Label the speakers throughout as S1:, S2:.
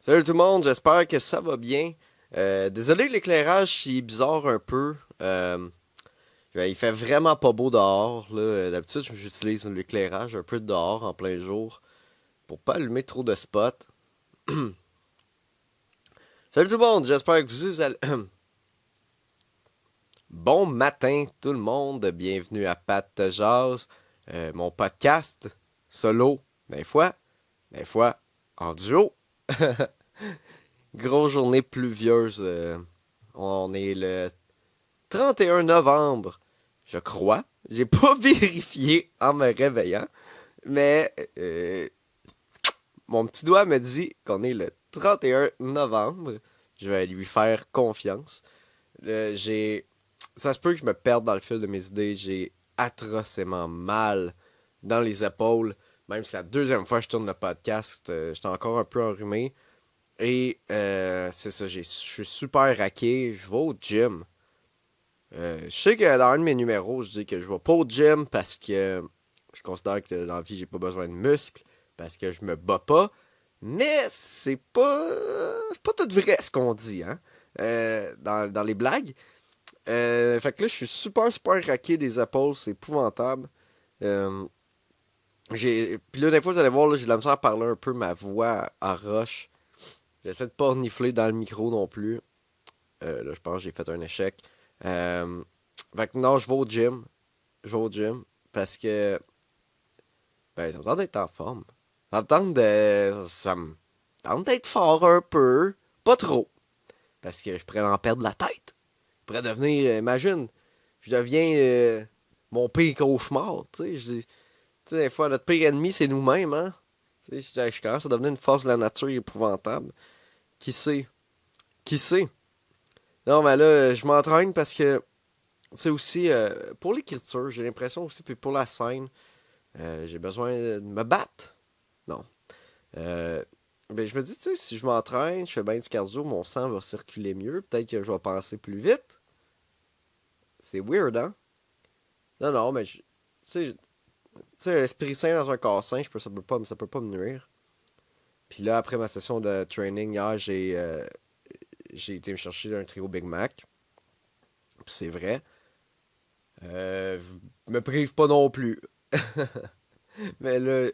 S1: Salut tout le monde, j'espère que ça va bien. Désolé que l'éclairage est bizarre un peu. Il fait vraiment pas beau dehors. Là. D'habitude, j'utilise l'éclairage un peu dehors en plein jour pour pas allumer trop de spots. Salut tout le monde, j'espère que vous allez... Bon matin tout le monde, bienvenue à Pat Jazz, mon podcast solo, des fois en duo. Grosse journée pluvieuse. On est le 31 novembre, je crois. J'ai pas vérifié en me réveillant, mais mon petit doigt me dit qu'on est le 31 novembre. Je vais lui faire confiance. J'ai, ça se peut que je me perde dans le fil de mes idées. J'ai atrocement mal dans les épaules. Même si c'est la deuxième fois que je tourne le podcast, j'étais encore un peu enrhumé. Et c'est ça, je suis super raqué. Je vais au gym. Je sais que dans un de mes numéros, je dis que je vais pas au gym parce que je considère que dans la vie, j'ai pas besoin de muscles. Parce que je me bats pas. Mais c'est pas tout vrai ce qu'on dit, hein. Dans les blagues. Fait que là, je suis super raqué des épaules. C'est épouvantable. Euh, Puis là, des fois, vous allez voir, là, j'ai de la misère à parler un peu ma voix à roche. J'essaie de pas renifler dans le micro non plus. Là, je pense que j'ai fait un échec. Euh, Fait que non, je vais au gym. Je vais au gym parce que ben, ça me tente d'être en forme. Ça me tente d'être fort un peu. Pas trop. Parce que je pourrais en perdre la tête. Je pourrais devenir, imagine, je deviens mon pire cauchemar. Tu sais, des fois, notre pire ennemi, c'est nous-mêmes. Hein? Tu sais, je commence à devenir une force de la nature épouvantable. Qui sait? Qui sait? Non, mais là, je m'entraîne parce que, c'est aussi, pour l'écriture, j'ai l'impression aussi, puis pour la scène, j'ai besoin de me battre. Non. Euh, ben, je me dis, tu sais, si je m'entraîne, je fais bien du cardio, mon sang va circuler mieux, peut-être que je vais penser plus vite. C'est weird, hein? Non, non, mais, tu sais, l'esprit sain dans un corps sain, ça peut pas me nuire. Puis là, après ma session de training hier, j'ai été me chercher un trio Big Mac. Puis c'est vrai. Je me prive pas non plus. Mais là,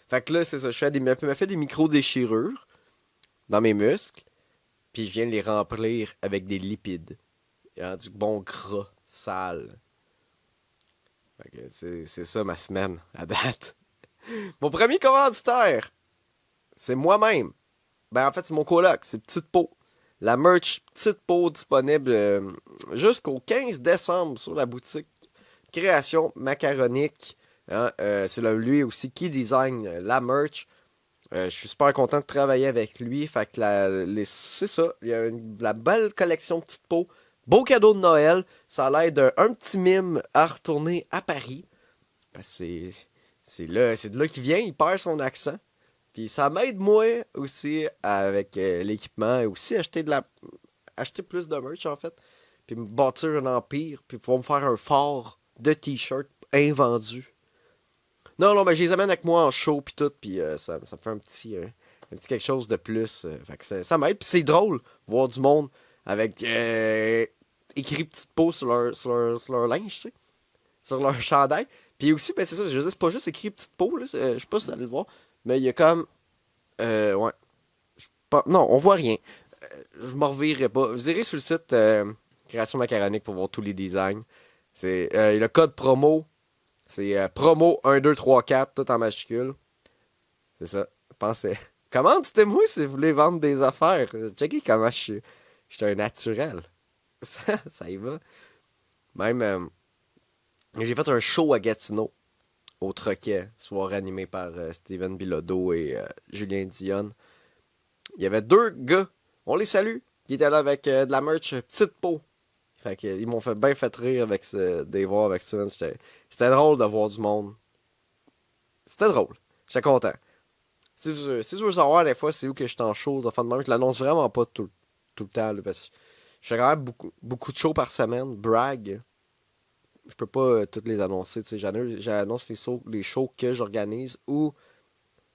S1: fait que là, c'est ça. Je me fais des micro-déchirures dans mes muscles. Puis je viens de les remplir avec des lipides. Hein, du bon gras, sale. Fait que c'est ça ma semaine, à date. Mon premier commanditaire, c'est moi-même. Ben, en fait, c'est mon coloc, c'est Petite Peau. La merch Petite Peau disponible jusqu'au 15 décembre sur la boutique Création Macaronique. Hein, c'est lui aussi qui design la merch. Je suis super content de travailler avec lui. Fait que c'est ça. Il y a la belle collection Petite Peau. Beau cadeau de Noël. Ça a l'air d'un petit mime à retourner à Paris. Parce que c'est de là qu'il vient. Il perd son accent. Puis ça m'aide moi aussi avec l'équipement et aussi acheter plus de merch en fait. Puis me bâtir un empire. Puis pouvoir me faire un fort de t-shirts invendus. Non, non, mais je les amène avec moi en show puis tout. Puis ça me fait un petit quelque chose de plus. Fait que ça m'aide. Puis c'est drôle voir du monde avec écrit petite peau sur leur linge, tu sais. Sur leur chandail. Puis aussi, ben c'est ça, je veux dire, c'est pas juste écrit petite peau, là. Je sais pas si vous allez le voir. Mais il y a comme ouais. Non, on voit rien. Je m'en revirerai pas. Vous irez sur le site Création Macaronique pour voir tous les designs. C'est le code promo. C'est promo 1, 2, 3, 4, tout en majuscule. C'est ça. Pensez. Comment dites-moi si vous voulez vendre des affaires? Checkez comment je suis un naturel. Ça y va. Même, j'ai fait un show à Gatineau, au Troquet, soir animé par Steven Bilodeau et Julien Dionne. Il y avait deux gars, on les salue, qui étaient là avec de la merch Petite Peau. Fait que, ils m'ont fait bien fait rire avec des voir avec Steven. C'était drôle de voir du monde. C'était drôle. J'étais content. Si tu veux savoir des fois c'est où que je suis en show, de fin de même, je l'annonce vraiment pas tout le temps. Là, parce que je fais quand même beaucoup de shows par semaine. Brag. Je peux pas toutes les annoncer. J'annonce les shows que j'organise ou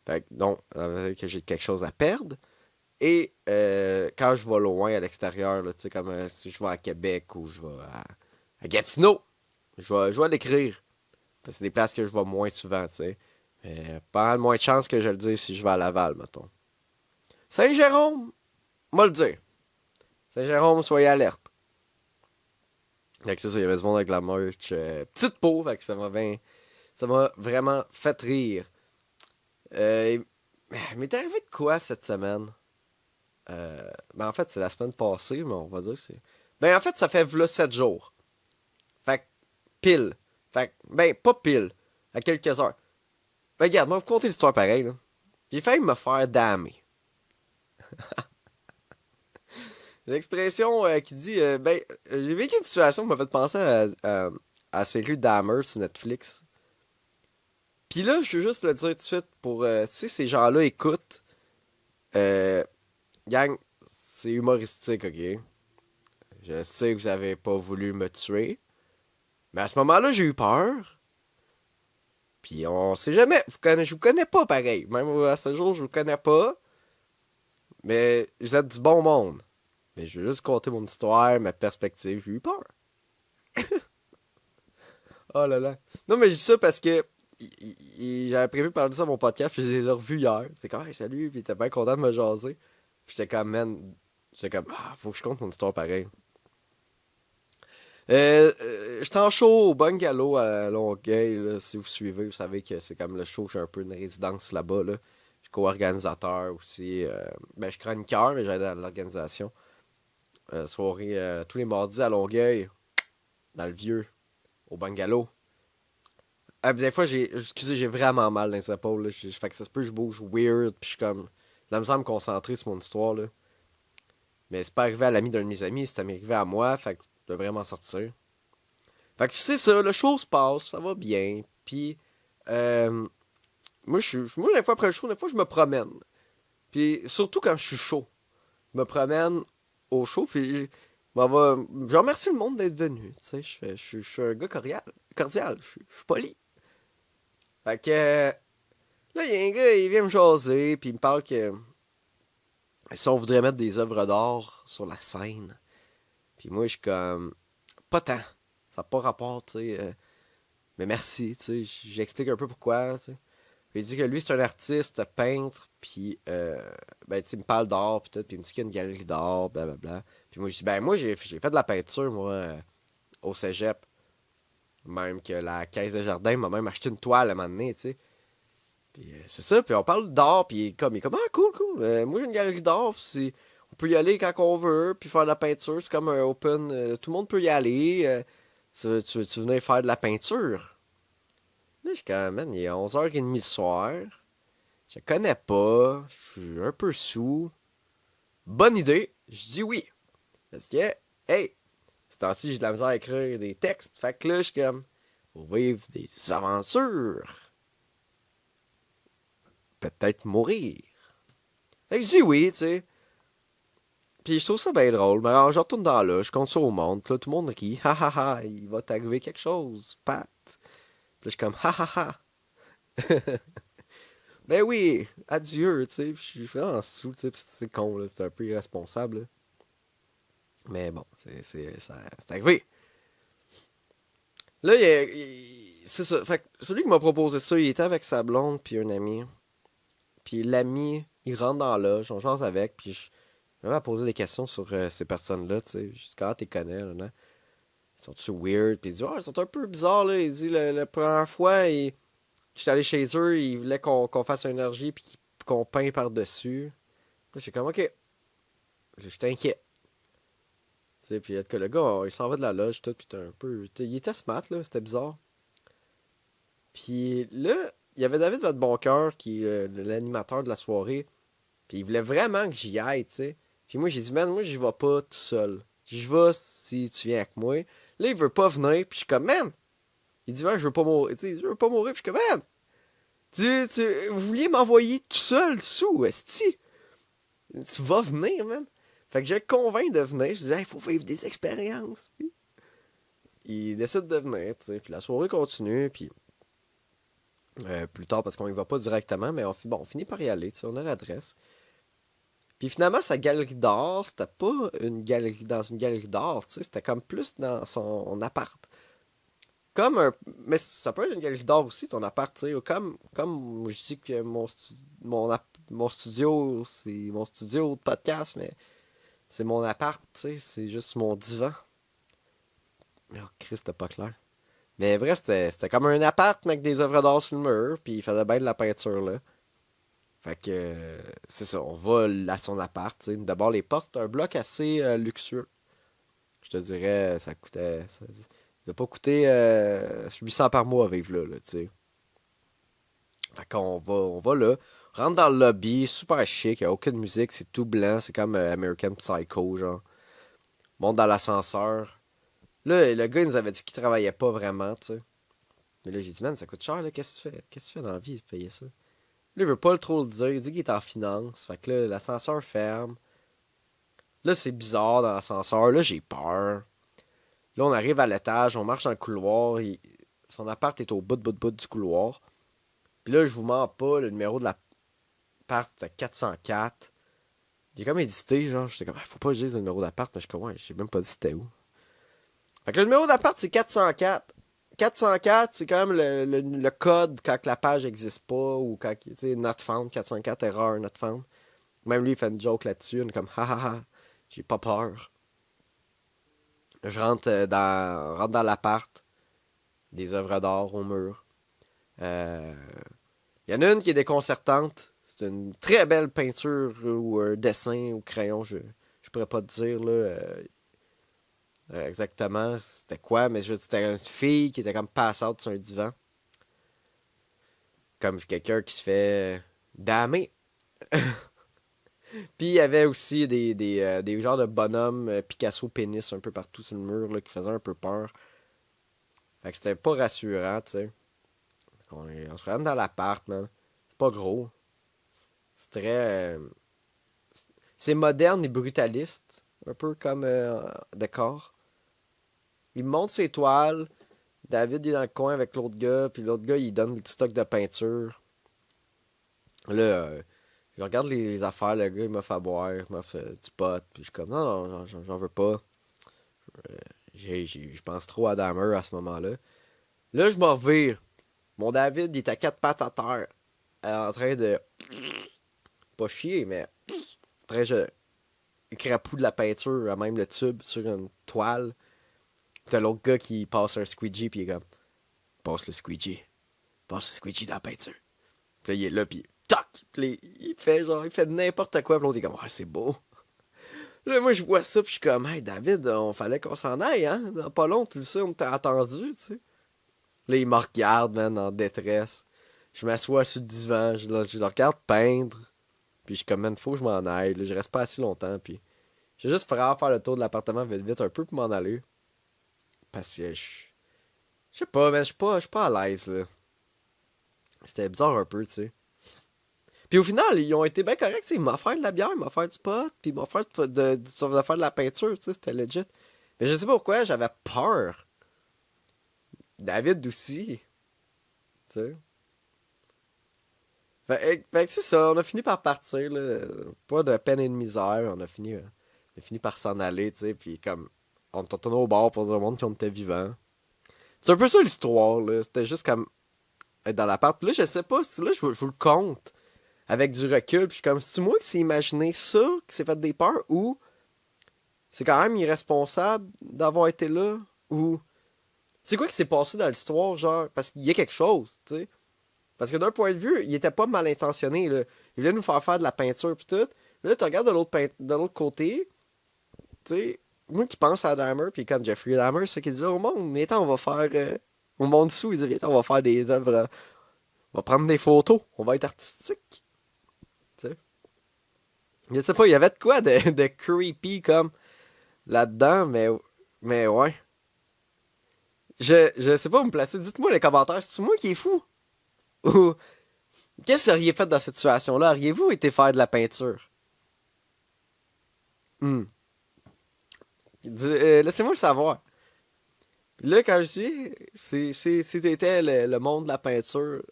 S1: Fait que, donc, que j'ai quelque chose à perdre. Et quand je vais loin à l'extérieur, là, tu sais, comme si je vais à Québec ou je vais à Gatineau, je vais l'écrire. Parce que c'est des places que je vais moins souvent, tu sais. Pas mal moins de chances que je le dise si je vais à Laval, mettons. Saint-Jérôme, moi le dire. Saint-Jérôme, soyez alerte. Fait que ça, il y avait du monde avec la merch. Petite peau, fait que ça m'a vraiment fait rire. Il m'est arrivé de quoi cette semaine? Ben en fait, c'est la semaine passée, mais on va dire que c'est... Ben en fait, ça fait v'là 7 jours. Fait que pile. Fait que, ben pas pile. À quelques heures. Ben regarde, moi, vous compter l'histoire pareil, là. J'ai failli me faire damer. L'expression qui dit, j'ai vécu une situation qui m'a fait penser à la série Dahmer sur Netflix. Puis là, je veux juste le dire tout de suite pour, si ces gens-là écoutent, euh, gang, c'est humoristique, ok? Je sais que vous avez pas voulu me tuer, mais à ce moment-là, j'ai eu peur. Puis on sait jamais, je vous connais pas pareil. Même à ce jour, je vous connais pas, mais vous êtes du bon monde. Mais je vais juste compter mon histoire, ma perspective, j'ai eu peur. Oh là là. Non, mais je dis ça parce que j'avais prévu de parler de ça à mon podcast, puis je les ai revus hier. J'étais comme, hey, salut, puis il était bien content de me jaser. Puis j'étais comme, man, j'étais comme, ah, faut que je compte mon histoire pareil. J'étais en show au Bungalow à Longueuil, là. Si vous suivez, vous savez que c'est comme le show, j'ai un peu une résidence là-bas, là. Je suis co-organisateur aussi. Ben, je suis chroniqueur, mais j'aide à l'organisation. Soirée tous les mardis à Longueuil, dans le vieux, au Bungalow. Ah, des fois, j'ai vraiment mal dans les épaules, là. Fait que ça se peut, je bouge weird, puis je suis comme, j'ai de la misère à me concentrer sur mon histoire, là. Mais c'est pas arrivé à l'ami d'un de mes amis, c'est arrivé à moi, fait que je devrais m'en sortir. Fait que c'est ça, le show se passe, ça va bien, puis euh, moi, des fois après le show, des fois, je me promène. Puis surtout quand je suis chaud, je me promène au show, puis je remercie le monde d'être venu, tu sais, je suis un gars cordial, je suis poli. Fait que là, il y a un gars, il vient me jaser, puis il me parle que si on voudrait mettre des œuvres d'art sur la scène, puis moi, je suis comme, pas tant, ça n'a pas rapport, tu sais, mais merci, tu sais, j'explique un peu pourquoi, tu sais. Il dit que lui, c'est un artiste, peintre, puis, ben, tu sais, il me parle d'art, puis tout, puis il me dit qu'il y a une galerie d'art, blablabla. Puis moi, je dis, ben, moi, j'ai fait de la peinture, moi, au cégep. Même que la caisse de jardin m'a même acheté une toile à un moment donné, tu sais. Puis c'est ça, puis on parle d'art, puis il est comme, ah, cool, cool. Moi, j'ai une galerie d'art, puis on peut y aller quand on veut, puis faire de la peinture, c'est comme un open, tout le monde peut y aller. Tu venais faire de la peinture? Là, je suis comme, man, il est 11h30 le soir. Je connais pas. Je suis un peu sous. Bonne idée. Je dis oui. Parce que, hey, c'est temps-ci, j'ai de la misère à écrire des textes. Fait que là, je suis comme, pour vivre des aventures. Peut-être mourir. Fait que je dis oui, tu sais. Puis je trouve ça bien drôle. Mais alors, je retourne dans là, je compte ça au monde. Puis là, tout le monde rit. Ha ha ha, il va t'arriver quelque chose, Pat. Puis là, je suis comme, ha ha ha. Ben oui, adieu, tu sais. Je suis vraiment sous, tu sais. C'est con, là. C'est un peu irresponsable, là. Mais bon, c'est arrivé. Là, c'est ça. Fait que celui qui m'a proposé ça, il était avec sa blonde puis un ami. Puis l'ami, il rentre dans la loge, on jase avec, puis je vais poser des questions sur ces personnes-là, tu sais. Quand t'es connais, là, non? Ils sont-tu weird? Puis il dit, oh, ils sont un peu bizarres, là. Il dit, la première fois, j'étais allé chez eux, ils voulaient qu'on fasse une énergie puis qu'on peint par-dessus. Là, j'étais comme, ok. Là, j'étais inquiet. Tu sais, puis que le gars, il s'en va de la loge, tout, puis t'es un peu... Il était smart, là, c'était bizarre. Puis là, il y avait David Vadeboncoeur, qui est l'animateur de la soirée, puis il voulait vraiment que j'y aille, tu sais. Puis moi, j'ai dit, man, moi, j'y vais pas tout seul. J'y vais si tu viens avec moi. Là, il veut pas venir, puis je suis comme, man! Il dit, ouais, je veux pas mourir. Tu sais, je veux pas mourir, puis je suis comme, man! Vous vouliez m'envoyer tout seul sous, esti? Tu vas venir, man? Fait que j'ai convaincu de venir. Je disais, il faut vivre des expériences. Puis il décide de venir, tu sais. Puis la soirée continue, puis plus tard parce qu'on y va pas directement, mais on finit par y aller, tu sais, on a l'adresse. Puis finalement, sa galerie d'art, c'était pas une galerie dans une galerie d'art, tu sais, c'était comme plus dans son appart. Comme un... Mais ça peut être une galerie d'art aussi, ton appart, tu sais. Comme je dis que mon studio, c'est mon studio de podcast, mais c'est mon appart, tu sais. C'est juste mon divan. Oh, Christ, c'était pas clair. Mais vrai, c'était comme un appart, mais avec des œuvres d'art sur le mur, puis il faisait bien de la peinture, là. Fait que, c'est ça, on va à son appart, tu sais. D'abord, les portes, c'est un bloc assez luxueux. Je te dirais, ça coûtait... Ça n'a pas coûté 800 par mois à vivre là, tu sais. Fait on va là, rentre dans le lobby, super chic, il n'y a aucune musique, c'est tout blanc, c'est comme American Psycho, genre. Monte dans l'ascenseur. Là, le gars, il nous avait dit qu'il travaillait pas vraiment, tu sais. Mais là, j'ai dit, man, ça coûte cher, là, qu'est-ce que tu fais? Qu'est-ce que tu fais dans la vie de payer ça? Là, il veut pas trop le dire, il dit qu'il est en finance, fait que là, l'ascenseur ferme. Là, c'est bizarre dans l'ascenseur, là, j'ai peur. Là, on arrive à l'étage, on marche dans le couloir, son appart est au bout du couloir. Puis là, je vous mens pas, le numéro de l'appart, c'était 404. J'ai comme hésité, genre, j'étais comme, faut pas que je dise le numéro d'appart, mais je suis comme, ouais, j'ai même pas dit c'était où. Fait que le numéro d'appart, c'est 404. 404, c'est quand même le code quand la page n'existe pas ou quand, tu sais, not found, 404, erreur, not found. Même lui, il fait une joke là-dessus, on est comme, ha ha ha, j'ai pas peur. Je rentre dans l'appart, des œuvres d'art au mur. Euh, Il y en a une qui est déconcertante. C'est une très belle peinture ou un dessin au crayon. Je pourrais pas te dire là, exactement c'était quoi, mais c'était une fille qui était comme passante sur un divan. Comme quelqu'un qui se fait damer. Puis il y avait aussi des genres de bonhommes Picasso pénis un peu partout sur le mur là, qui faisaient un peu peur. Fait que c'était pas rassurant, tu sais. On se rentre dans l'appart, man. C'est pas gros. C'est très. C'est moderne et brutaliste. Un peu comme décor. Il monte ses toiles. David est dans le coin avec l'autre gars. Puis l'autre gars, il donne des stock de peinture. Là, je regarde les affaires. Le gars, il m'a fait boire. Il m'a fait du pot. Puis je suis comme, non, non, j'en veux pas. Je pense trop à Dahmer à ce moment-là. Là, je m'en revire. Mon David, il est à quatre pattes à terre. En train de. Pas chier, mais. En train de crapou de la peinture, à même le tube, sur une toile. T'as l'autre gars qui passe un squeegee, puis il est comme, passe le squeegee. Passe le squeegee dans la peinture. Puis là, il est là, puis toc! Puis il fait genre, il fait n'importe quoi, puis l'autre, il est comme, ah, c'est beau. Là, moi, je vois ça, puis je suis comme, hey, David, on fallait qu'on s'en aille, hein? Dans pas long, tout ça, on t'a attendu, tu sais. Là, il me regarde, man, en détresse. Je m'assois sur le divan, je le regarde peindre. Puis je suis comme, man, faut que je m'en aille. Là, je reste pas assez longtemps, puis j'ai juste vraiment faire le tour de l'appartement vite vite un peu pour m'en aller. Parce que je sais pas, mais je suis pas à l'aise, là. C'était bizarre un peu, tu sais. Puis au final, ils ont été bien corrects, tu sais. Ils m'ont offert de la bière, ils m'ont offert du pot, puis ils m'ont offert de faire de la peinture, tu sais. C'était legit. Mais je sais pas pourquoi, j'avais peur. David aussi, tu sais. Fait que c'est ça, on a fini par partir, là. Pas de peine et de misère, on a fini par s'en aller, tu sais. Puis comme, on est retourné au bar pour dire au monde qu'on était vivants. C'est un peu ça l'histoire, là. C'était juste comme être dans l'appart. Là, je sais pas si là, je vous le compte avec du recul. Puis je suis comme, c'est moi qui s'est imaginé ça, qui s'est fait des peurs, ou c'est quand même irresponsable d'avoir été là, ou c'est quoi qui s'est passé dans l'histoire, genre, parce qu'il y a quelque chose, tu sais. Parce que d'un point de vue, il était pas mal intentionné, là. Il voulait nous faire de la peinture pis tout. Mais là, tu regardes de l'autre côté, tu sais, moi qui pense à Dahmer, puis comme Jeffrey Dahmer, c'est qu'il dit au monde, mais attends, on va faire. Au monde sous, il dit, viens, on va faire des œuvres. On va prendre des photos, on va être artistique. Tu sais. Je sais pas, il y avait de quoi de creepy comme là-dedans, mais ouais. Je sais pas où me placer. Dites-moi dans les commentaires, c'est moi qui est fou? Ou qu'est-ce que vous auriez fait dans cette situation-là? Auriez-vous été faire de la peinture? Hmm. Laissez-moi le savoir. Puis là, quand je dis, c'était le monde de la peinture.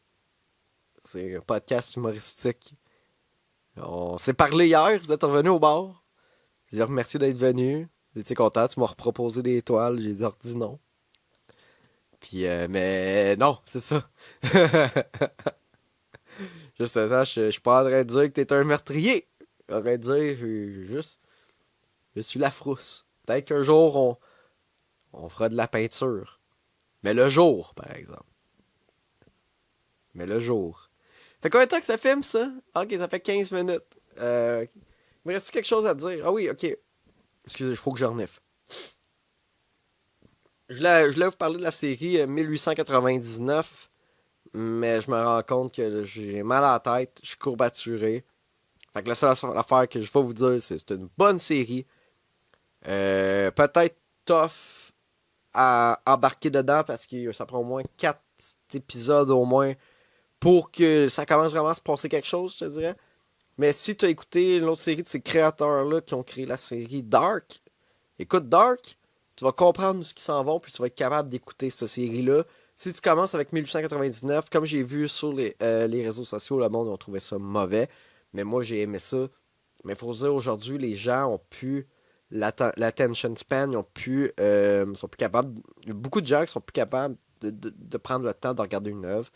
S1: C'est un podcast humoristique. On s'est parlé hier, vous êtes revenu au bar. Je vous remercie d'être venu. J'étais content, tu m'as reproposé des étoiles, j'ai dit non. Puis, mais non, c'est ça. Juste ça, je suis pas en train de dire que t'es un meurtrier. Je suis en train de dire, juste, je suis la frousse. Peut-être qu'un jour, on fera de la peinture. Mais le jour, par exemple. Mais le jour. Fait combien de temps que ça filme, ça? Ah, ok, ça fait 15 minutes. Il me reste quelque chose à dire? Ah oui, ok. Excusez, il faut que je renifle. Je voulais vous parler de la série 1899, mais je me rends compte que j'ai mal à la tête, je suis courbaturé. Fait que la seule affaire que je vais vous dire, c'est une bonne série. Peut-être tough à embarquer dedans parce que ça prend au moins 4 épisodes au moins pour que ça commence vraiment à se passer quelque chose, je te dirais. Mais si tu as écouté l'autre série de ces créateurs-là qui ont créé la série Dark, écoute Dark, tu vas comprendre ce qu'ils s'en vont, puis tu vas être capable d'écouter cette série-là. Si tu commences avec 1899, comme j'ai vu sur les réseaux sociaux, le monde a trouvé ça mauvais, mais moi j'ai aimé ça. Mais il faut se dire, aujourd'hui, les gens ont pu l'attention span, ils ont pu, sont plus capables, il y a beaucoup de gens qui sont plus capables de prendre le temps de regarder une œuvre.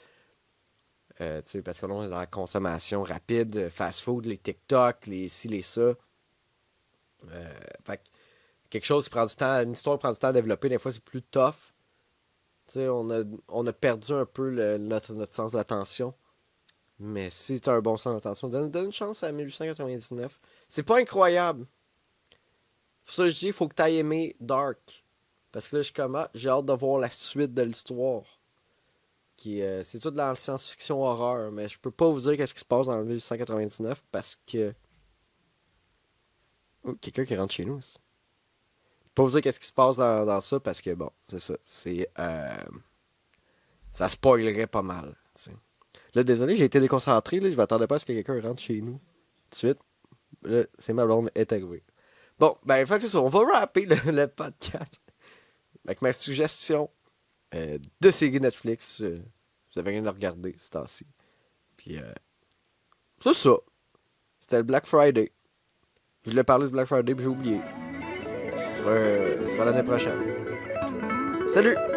S1: Parce que là, on est dans la consommation rapide, fast-food, les TikTok, les ci, les ça. Fait que quelque chose qui prend du temps, une histoire qui prend du temps à développer, des fois c'est plus tough. On a perdu un peu notre sens d'attention. Mais si tu as un bon sens d'attention, donne une chance à 1899. C'est pas incroyable. Pour ça, je dis, il faut que tu aies aimé Dark. Parce que là, j'ai hâte de voir la suite de l'histoire. C'est tout dans la science-fiction horreur, mais je peux pas vous dire qu'est-ce qui se passe en 1899 parce que... Oh, quelqu'un qui rentre chez nous. Je peux pas vous dire qu'est-ce qui se passe dans ça parce que, bon, c'est ça. Ça spoilerait pas mal. T'sais. Là, désolé, j'ai été déconcentré. Là, je m'attendais pas à ce que quelqu'un rentre chez nous. Tout de suite. Là, c'est ma blonde est arrivée. Bon, ben, fait que c'est ça. On va rapper le podcast avec ma suggestion de série Netflix. Vous avez rien à regarder ce temps-ci. Puis, c'est ça. C'était le Black Friday. Je voulais parler du Black Friday, puis j'ai oublié. Ce sera l'année prochaine. Salut!